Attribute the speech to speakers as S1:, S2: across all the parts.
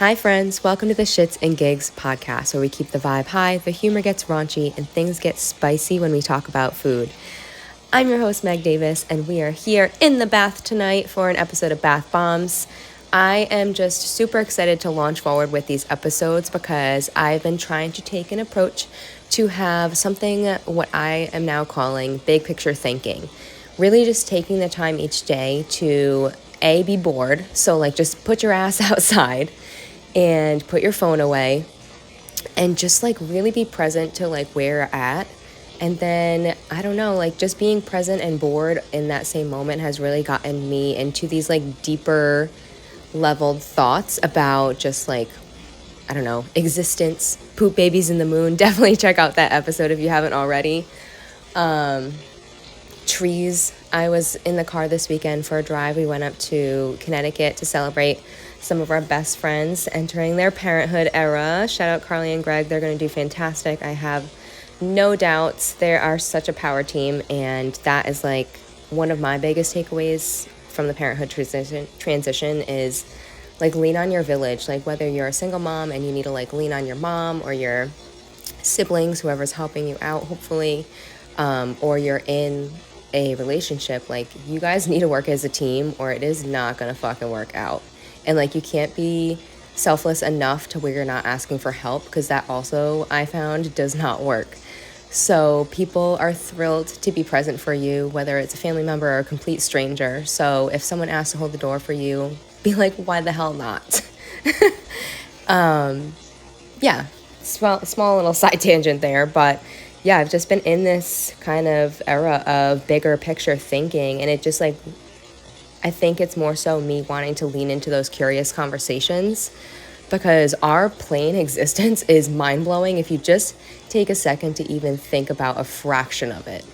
S1: Hi friends, welcome to the Shits and Gigs podcast, where we keep the vibe high, the humor gets raunchy, and things get spicy when we talk about food. I'm your host Meg Davis, and we are here in the bath tonight for an episode of Bath Bombz. I am just super excited to launch forward with these episodes because I've been trying to take an approach to have something what I am now calling big picture thinking. Really just taking the time each day to be bored, so just put your ass outside and put your phone away and just really be present to where you're at. And then I don't know, just being present and bored in that same moment has really gotten me into these deeper leveled thoughts about just I don't know, existence, poop babies in the moon. Definitely check out that episode if you haven't already. Trees. I was in the car this weekend for a drive. We went up to Connecticut to celebrate some of our best friends entering their parenthood era. Shout out Carly and Greg. They're going to do fantastic. I have no doubts. They are such a power team, and that is one of my biggest takeaways from the parenthood transition is lean on your village. Whether you're a single mom and you need to lean on your mom or your siblings, whoever's helping you out, hopefully, or you're in a relationship, you guys need to work as a team or it is not gonna fucking work out. And you can't be selfless enough to where you're not asking for help, because that also I found does not work. So people are thrilled to be present for you, whether it's a family member or a complete stranger. So if someone asks to hold the door for you, be why the hell not? Yeah, small little side tangent there, but yeah, I've just been in this kind of era of bigger picture thinking, and it just I think it's more so me wanting to lean into those curious conversations, because our plain existence is mind-blowing if you just take a second to even think about a fraction of it.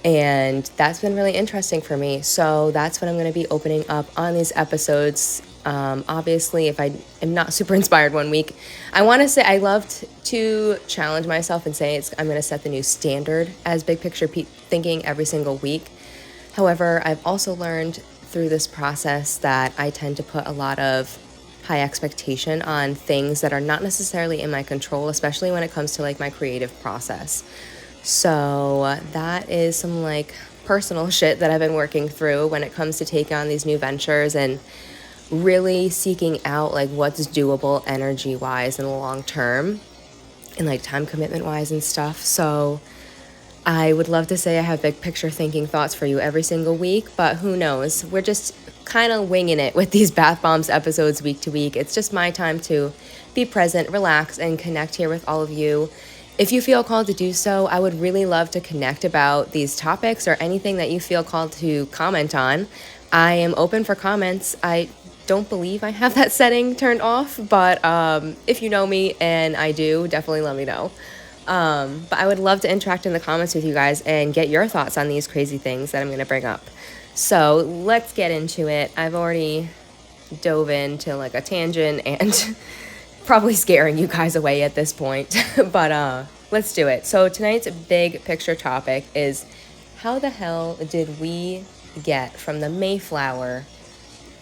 S1: And that's been really interesting for me. So that's what I'm going to be opening up on these episodes. Obviously, if I am not super inspired one week, I want to say I loved to challenge myself and say I'm going to set the new standard as big picture thinking every single week. However, I've also learned through this process that I tend to put a lot of high expectation on things that are not necessarily in my control, especially when it comes to my creative process. So that is some personal shit that I've been working through when it comes to taking on these new ventures and really seeking out what's doable energy wise in the long term and time commitment wise and stuff. So I would love to say I have big picture thinking thoughts for you every single week, but who knows? We're just kind of winging it with these Bath Bombz episodes week to week. It's just my time to be present, relax, and connect here with all of you. If you feel called to do so, I would really love to connect about these topics or anything that you feel called to comment on. I am open for comments. I don't believe I have that setting turned off, but if you know me, and I do, definitely let me know. But I would love to interact in the comments with you guys and get your thoughts on these crazy things that I'm going to bring up. So let's get into it. I've already dove into a tangent and probably scaring you guys away at this point, but let's do it. So tonight's big picture topic is, how the hell did we get from the Mayflower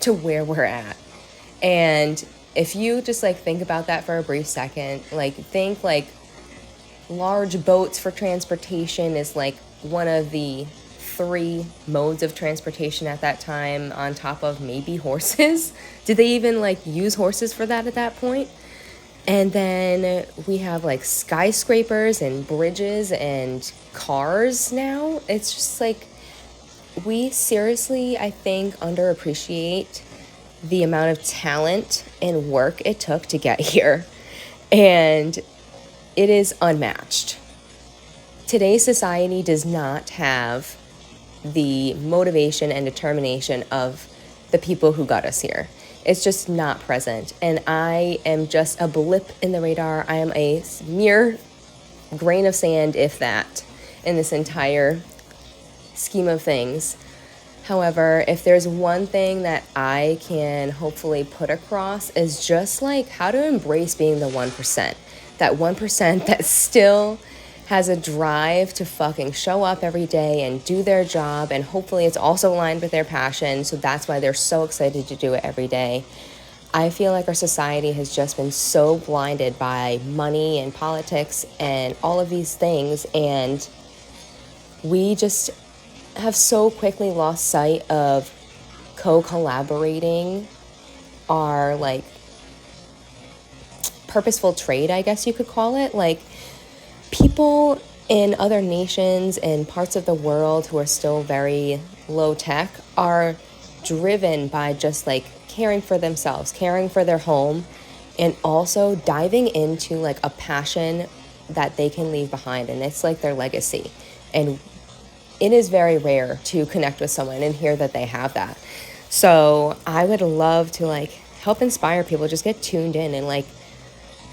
S1: to where we're at? And if you just think about that for a brief second, think large boats for transportation is one of the 3 modes of transportation at that time, on top of maybe horses. Did they even use horses for that at that point? And then we have skyscrapers and bridges and cars now. It's just we seriously, I think, underappreciate the amount of talent and work it took to get here. And it is unmatched. Today's society does not have the motivation and determination of the people who got us here. It's just not present. And I am just a blip in the radar. I am a mere grain of sand, if that, in this entire scheme of things. However, if there's one thing that I can hopefully put across is just how to embrace being the 1%. That 1% that still has a drive to fucking show up every day and do their job, and hopefully it's also aligned with their passion, so that's why they're so excited to do it every day. I feel like our society has just been so blinded by money and politics and all of these things, and we just have so quickly lost sight of co-collaborating our like purposeful trade, I guess you could call it. Like, people in other nations and parts of the world who are still very low tech are driven by just like caring for themselves, caring for their home, and also diving into like a passion that they can leave behind, and it's like their legacy. And it is very rare to connect with someone and hear that they have that. So I would love to like help inspire people, just get tuned in and like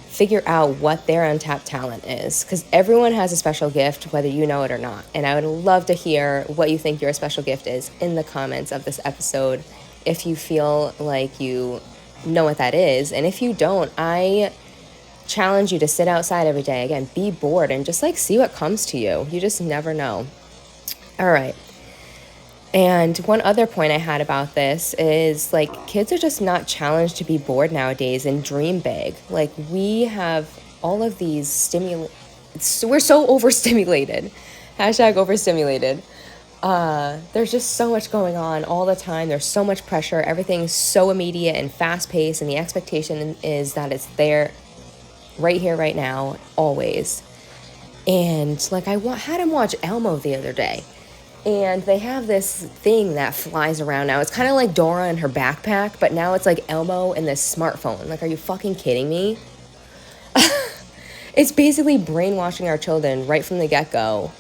S1: figure out what their untapped talent is, because everyone has a special gift, whether you know it or not. And I would love to hear what you think your special gift is in the comments of this episode, if you feel like you know what that is. And if you don't, I challenge you to sit outside every day. Again, be bored and just like see what comes to you. You just never know. All right. And one other point I had about this is like kids are just not challenged to be bored nowadays and dream big. Like, we have all of these we're so overstimulated. Hashtag overstimulated. There's just so much going on all the time. There's so much pressure. Everything's so immediate and fast paced, and the expectation is that it's there right here, right now, always. And like, had him watch Elmo the other day. And they have this thing that flies around now. It's kind of like Dora and her backpack, but now it's like Elmo and this smartphone. Like, are you fucking kidding me? It's basically brainwashing our children right from the get-go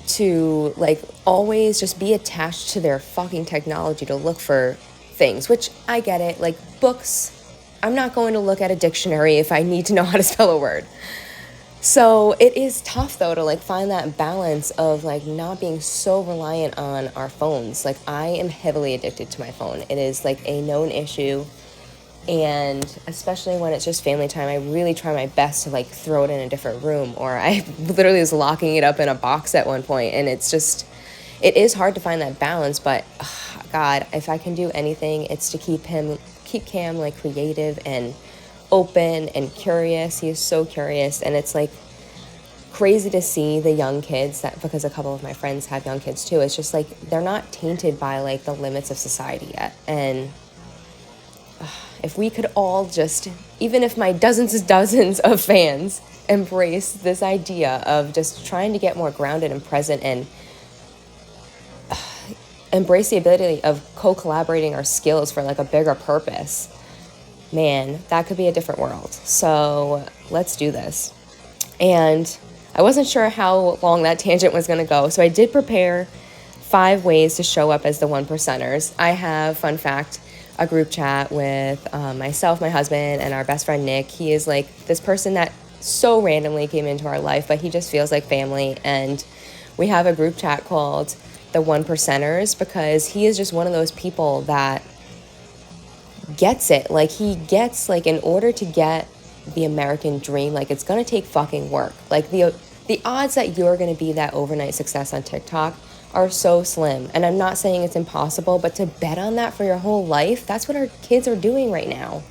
S1: to like always just be attached to their fucking technology to look for things, which I get it. Like, books, I'm not going to look at a dictionary if I need to know how to spell a word. So it is tough, though, to like find that balance of like not being so reliant on our phones. Like, I am heavily addicted to my phone. It is like a known issue. And especially when it's just family time, I really try my best to like throw it in a different room, or I literally was locking it up in a box at one point. And it is hard to find that balance, but God, if I can do anything, it's to keep Cam like creative and open and curious. He is so curious, and it's like crazy to see the young kids, that because a couple of my friends have young kids too. It's just like they're not tainted by like the limits of society yet. And if we could all just, even if my dozens of fans embrace this idea of just trying to get more grounded and present and embrace the ability of co-collaborating our skills for like a bigger purpose, man, that could be a different world. So let's do this. And I wasn't sure how long that tangent was going to go, so I did prepare 5 ways to show up as the 1%ers. I have, fun fact, a group chat with myself, my husband, and our best friend Nick. He is like this person that so randomly came into our life, but he just feels like family. And we have a group chat called the 1%ers because he is just one of those people that gets it. Like, he gets, like, in order to get the American dream, like, it's gonna take fucking work. Like, the odds that you're gonna be that overnight success on TikTok are so slim. And I'm not saying it's impossible, but to bet on that for your whole life, that's what our kids are doing right now.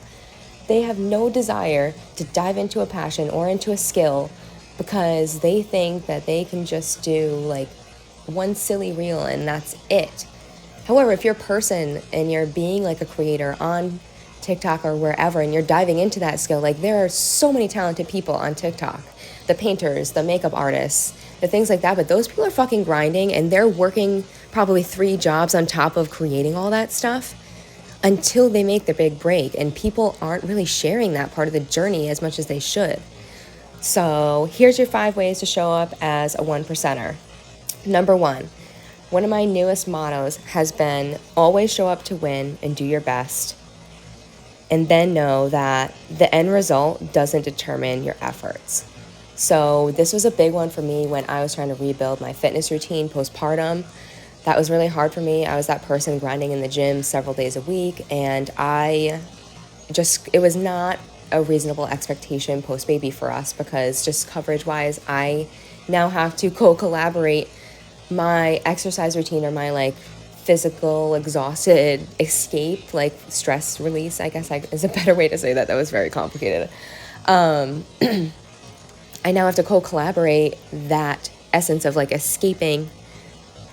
S1: They have no desire to dive into a passion or into a skill because they think that they can just do like one silly reel and that's it. However, if you're a person and you're being like a creator on TikTok or wherever, and you're diving into that skill, like, there are so many talented people on TikTok, the painters, the makeup artists, the things like that, but those people are fucking grinding, and they're working probably 3 jobs on top of creating all that stuff until they make their big break, and people aren't really sharing that part of the journey as much as they should. So here's your 5 ways to show up as a 1%er. Number 1, one of my newest mottos has been always show up to win and do your best. And then know that the end result doesn't determine your efforts. So this was a big one for me when I was trying to rebuild my fitness routine postpartum. That was really hard for me. I was that person grinding in the gym several days a week, and it was not a reasonable expectation post-baby for us, because just coverage-wise, I now have to co-collaborate my exercise routine or my like physical, exhausted escape, like stress release, I guess is a better way to say that. That was very complicated. I now have to co-collaborate that essence of like escaping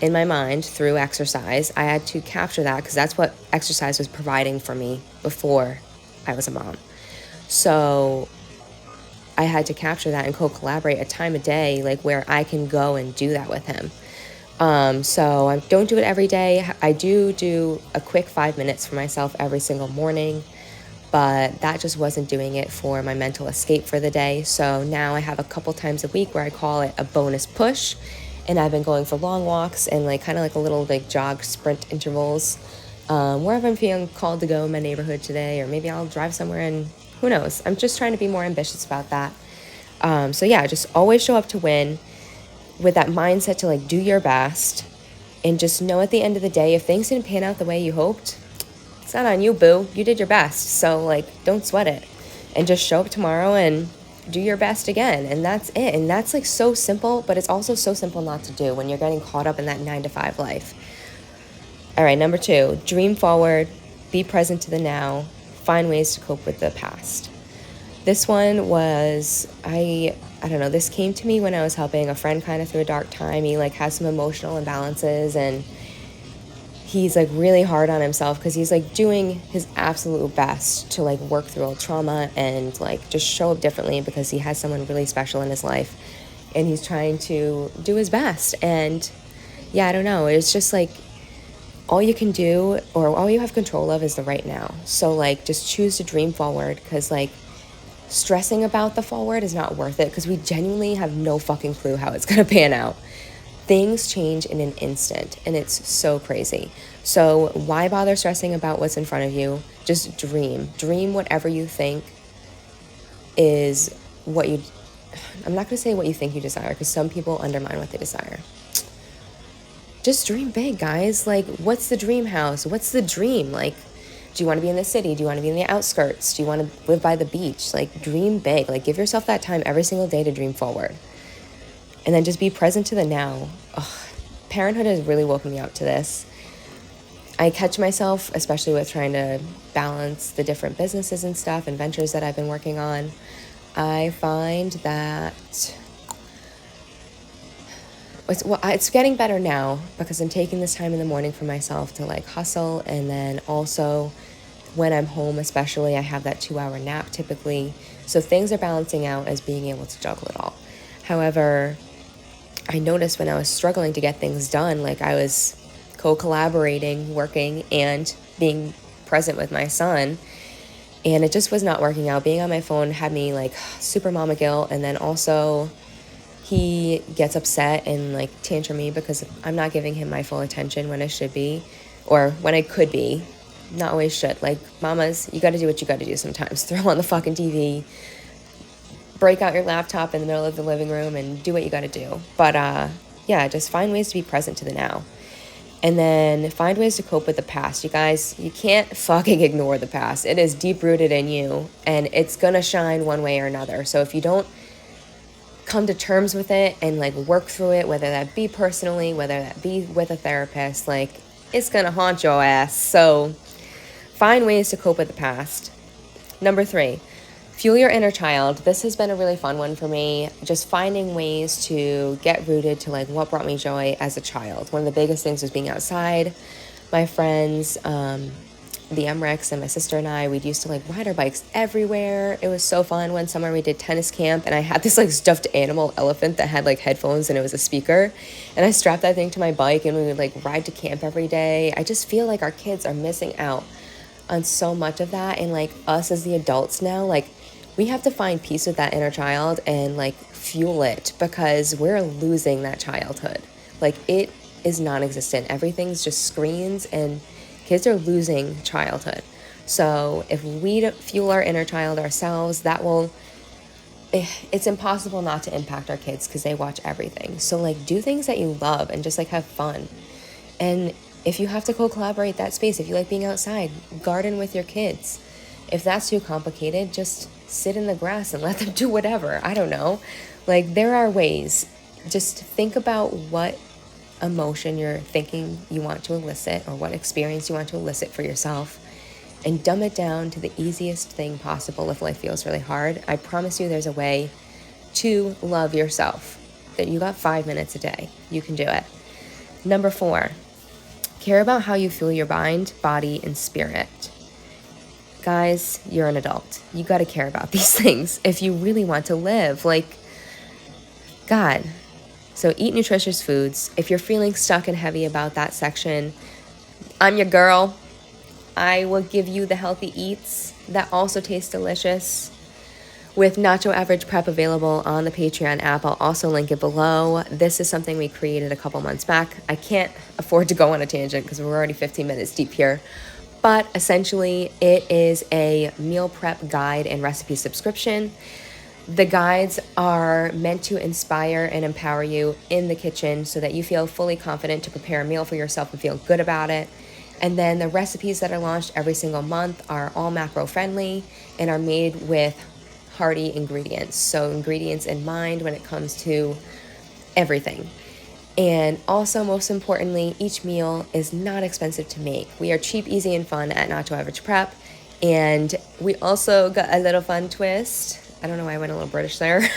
S1: in my mind through exercise. I had to capture that because that's what exercise was providing for me before I was a mom. So I had to capture that and co-collaborate a time a day, like where I can go and do that with him. So I don't do it every day. I do a quick 5 minutes for myself every single morning, but that just wasn't doing it for my mental escape for the day. So now I have a couple times a week where I call it a bonus push, and I've been going for long walks and like kind of like a little like jog sprint intervals, wherever I'm feeling called to go in my neighborhood today, or maybe I'll drive somewhere, and who knows. I'm just trying to be more ambitious about that. So yeah, just always show up to win with that mindset to like do your best, and just know at the end of the day, if things didn't pan out the way you hoped, it's not on you, boo. You did your best. So like, don't sweat it, and just show up tomorrow and do your best again. And that's it. And that's like so simple, but it's also so simple not to do when you're getting caught up in that 9-to-5 life. All right, number 2, dream forward, be present to the now, find ways to cope with the past. This one was, I don't know, this came to me when I was helping a friend kind of through a dark time. He like has some emotional imbalances, and he's like really hard on himself because he's like doing his absolute best to like work through all trauma and like just show up differently because he has someone really special in his life, and he's trying to do his best. And yeah, I don't know, it's just like all you can do, or all you have control of, is the right now. So like just choose to dream forward, because like stressing about the forward is not worth it, because we genuinely have no fucking clue how it's gonna pan out. Things change in an instant, and it's so crazy. So why bother stressing about what's in front of you? Just dream whatever you think is what you, I'm not gonna say what you think you desire, because some people undermine what they desire. Just dream big, guys. Like, what's the dream house? What's the dream? Like, do you want to be in the city? Do you want to be in the outskirts? Do you want to live by the beach? Like, dream big. Like, give yourself that time every single day to dream forward. And then just be present to the now. Ugh, parenthood has really woken me up to this. I catch myself, especially with trying to balance the different businesses and stuff and ventures that I've been working on. I find that it's getting better now, because I'm taking this time in the morning for myself to like hustle, and then also when I'm home especially, I have that 2-hour nap typically. So things are balancing out as being able to juggle it all. However, I noticed when I was struggling to get things done, like I was co-collaborating, working, and being present with my son, and it just was not working out. Being on my phone had me like super mama guilt, and then also he gets upset and like tantrumy because I'm not giving him my full attention when I should be, or when I could be. Not always should. Like, mamas, you gotta do what you gotta do sometimes. Throw on the fucking TV, break out your laptop in the middle of the living room, and do what you gotta do. But yeah, just find ways to be present to the now. And then find ways to cope with the past. You guys, you can't fucking ignore the past. It is deep-rooted in you, and it's gonna shine one way or another. So if you don't come to terms with it and like work through it, whether that be personally, whether that be with a therapist, like it's gonna haunt your ass. So find ways to cope with the past. Number 3, fuel your inner child. This has been a really fun one for me. Just finding ways to get rooted to like what brought me joy as a child. One of the biggest things was being outside. My friends, the Emrex and my sister and I, we'd used to like ride our bikes everywhere. It was so fun. One summer we did tennis camp, and I had this like stuffed animal elephant that had like headphones and it was a speaker, and I strapped that thing to my bike and we would like ride to camp every day. I just feel like our kids are missing out on so much of that, and like us as the adults now, like we have to find peace with that inner child and like fuel it, because we're losing that childhood. Like, it is non-existent. Everything's just screens, and kids are losing childhood. So if we don't fuel our inner child ourselves, it's impossible not to impact our kids, because they watch everything. So like, do things that you love and just like have fun. And if you have to co-collaborate that space, if you like being outside, garden with your kids. If that's too complicated, just sit in the grass and let them do whatever. I don't know. Like, there are ways. Just think about what emotion you're thinking you want to elicit, or what experience you want to elicit for yourself, and dumb it down to the easiest thing possible if life feels really hard. I promise you there's a way to love yourself. That you got 5 minutes a day. You can do it. Number 4, care about how you feel your mind, body, and spirit. Guys, you're an adult. You got to care about these things if you really want to live. Like, God. So eat nutritious foods. If you're feeling stuck and heavy about that section, I'm your girl. I will give you the healthy eats that also taste delicious with Nacho Average Prep available on the Patreon app. I'll also link it below. This is something we created a couple months back. I can't afford to go on a tangent because we're already 15 minutes deep here. But essentially, it is a meal prep guide and recipe subscription. The guides are meant to inspire and empower you in the kitchen so that you feel fully confident to prepare a meal for yourself and feel good about it. And then the recipes that are launched every single month are all macro friendly and are made with hearty ingredients. So ingredients in mind when it comes to everything. And also, most importantly, each meal is not expensive to make. We are cheap, easy, and fun at Nacho Average Prep. And we also got a little fun twist. I don't know why I went a little British there.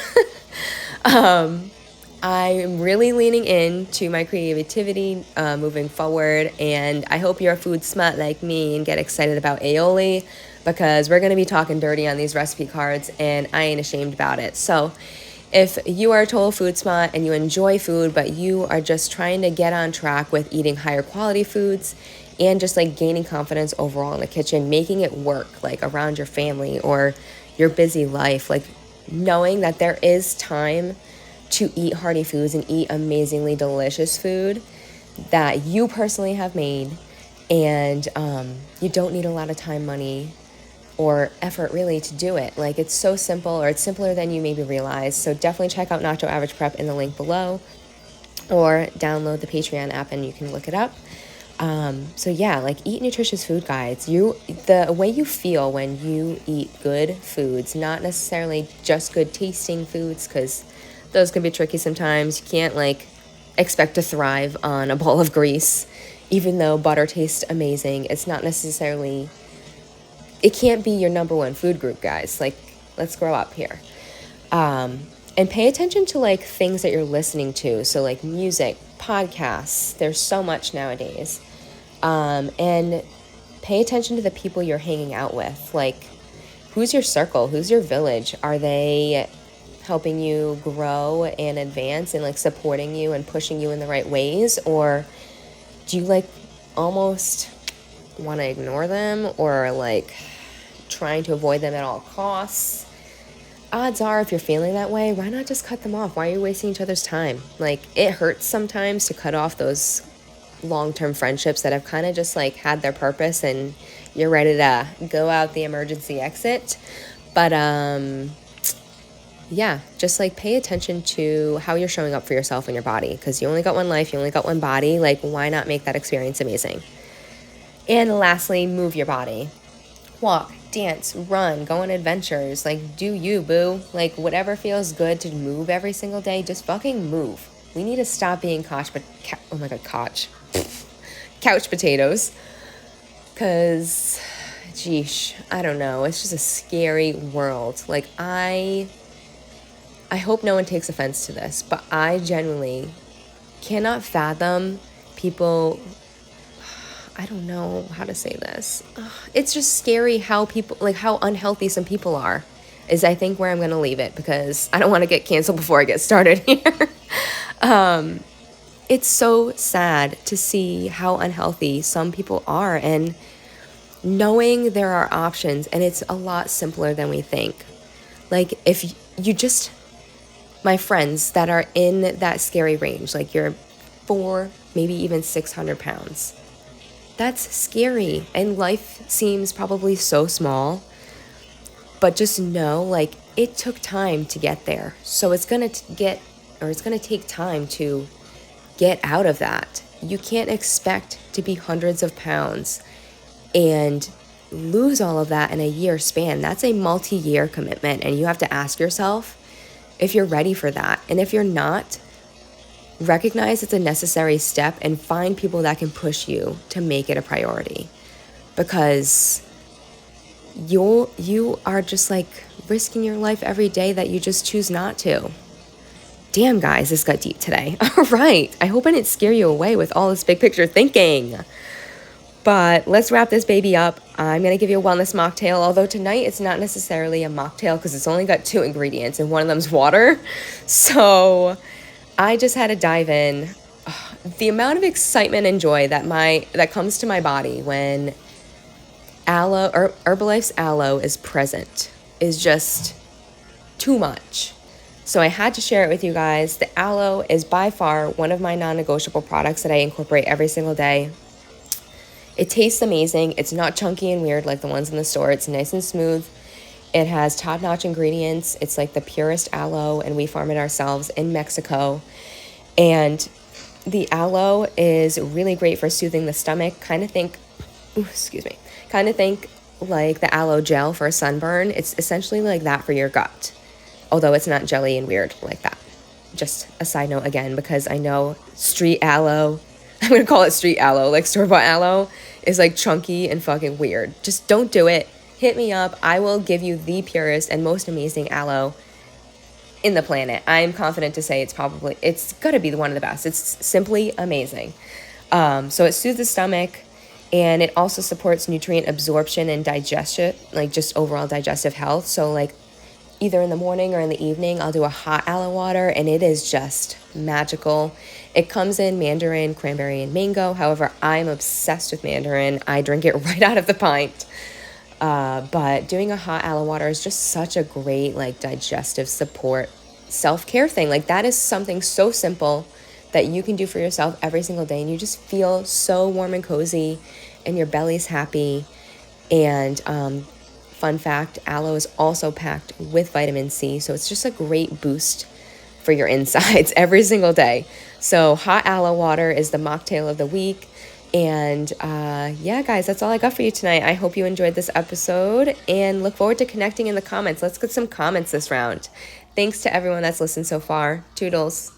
S1: I'm really leaning into my creativity moving forward, and I hope you're food smart like me and get excited about aioli, because we're going to be talking dirty on these recipe cards, and I ain't ashamed about it. So if you are total food smart and you enjoy food, but you are just trying to get on track with eating higher quality foods and just like gaining confidence overall in the kitchen, making it work like around your family or your busy life, like knowing that there is time to eat hearty foods and eat amazingly delicious food that you personally have made, and you don't need a lot of time, money, or effort really to do it. Like, it's so simple, or it's simpler than you maybe realize. So definitely check out Nacho Average Prep in the link below, or download the Patreon app and you can look it up. So yeah, like, eat nutritious food, guides. The way you feel when you eat good foods, not necessarily just good tasting foods, because those can be tricky sometimes. You can't like expect to thrive on a bowl of grease, even though butter tastes amazing. It's not necessarily, it can't be your number one food group, guys. Like, let's grow up here. And pay attention to like things that you're listening to. So like music, podcasts, there's so much nowadays. And pay attention to the people you're hanging out with. Like, who's your circle? Who's your village? Are they helping you grow and advance and like supporting you and pushing you in the right ways? Or do you like almost want to ignore them, or like trying to avoid them at all costs? Odds are, if you're feeling that way, why not just cut them off? Why are you wasting each other's time? Like, it hurts sometimes to cut off those long-term friendships that have kind of just like had their purpose and you're ready to go out the emergency exit. But yeah, just like pay attention to how you're showing up for yourself and your body, because you only got one life, you only got one body. Like, why not make that experience amazing? And lastly, move your body. Walk, dance, run, go on adventures. Like, do you, boo. Like, whatever feels good to move every single day, just fucking move. We need to stop being couch potatoes. Because, geesh, I don't know. It's just a scary world. Like, I hope no one takes offense to this, but I genuinely cannot fathom people. I don't know how to say this. It's just scary how people, like, how unhealthy some people are, is I think where I'm going to leave it, because I don't want to get canceled before I get started here. It's so sad to see how unhealthy some people are, and knowing there are options, and it's a lot simpler than we think. Like, if you just, my friends that are in that scary range, like you're 400, maybe even 600 pounds, that's scary, and life seems probably so small, but just know, like, it took time to get there. So it's going to take time to get out of that. You can't expect to be hundreds of pounds and lose all of that in a year span. That's a multi-year commitment, and you have to ask yourself if you're ready for that. And if you're not, recognize it's a necessary step and find people that can push you to make it a priority, because you are just like risking your life every day that you just choose not to. Damn, guys, this got deep today. All right, I hope I didn't scare you away with all this big picture thinking. But let's wrap this baby up. I'm going to give you a wellness mocktail, although tonight it's not necessarily a mocktail because it's only got 2 ingredients and one of them's water. So I just had to dive in. The amount of excitement and joy that comes to my body when Aloe or Herbalife's Aloe is present is just too much. So I had to share it with you guys. The Aloe is by far one of my non-negotiable products that I incorporate every single day. It tastes amazing. It's not chunky and weird like the ones in the store. It's nice and smooth. It has top-notch ingredients. It's like the purest aloe, and we farm it ourselves in Mexico. And the aloe is really great for soothing the stomach. Kind of think like the aloe gel for a sunburn. It's essentially like that for your gut, although it's not jelly and weird like that. Just a side note again, because I know street aloe, I'm going to call it street aloe, like store-bought aloe, is like chunky and fucking weird. Just don't do it. Hit me up. I will give you the purest and most amazing aloe in the planet. I'm confident to say it's got to be one of the best. It's simply amazing. So it soothes the stomach, and it also supports nutrient absorption and digestion, like just overall digestive health. So like either in the morning or in the evening, I'll do a hot aloe water, and it is just magical. It comes in mandarin, cranberry, and mango. However, I'm obsessed with mandarin. I drink it right out of the pint. But doing a hot aloe water is just such a great like digestive support self-care thing. Like that is something so simple that you can do for yourself every single day, and you just feel so warm and cozy and your belly's happy. And fun fact, aloe is also packed with vitamin C, so it's just a great boost for your insides every single day. So hot aloe water is the mocktail of the week. And yeah, guys, that's all I got for you tonight. I hope you enjoyed this episode and look forward to connecting in the comments. Let's get some comments this round. Thanks to everyone that's listened so far. Toodles.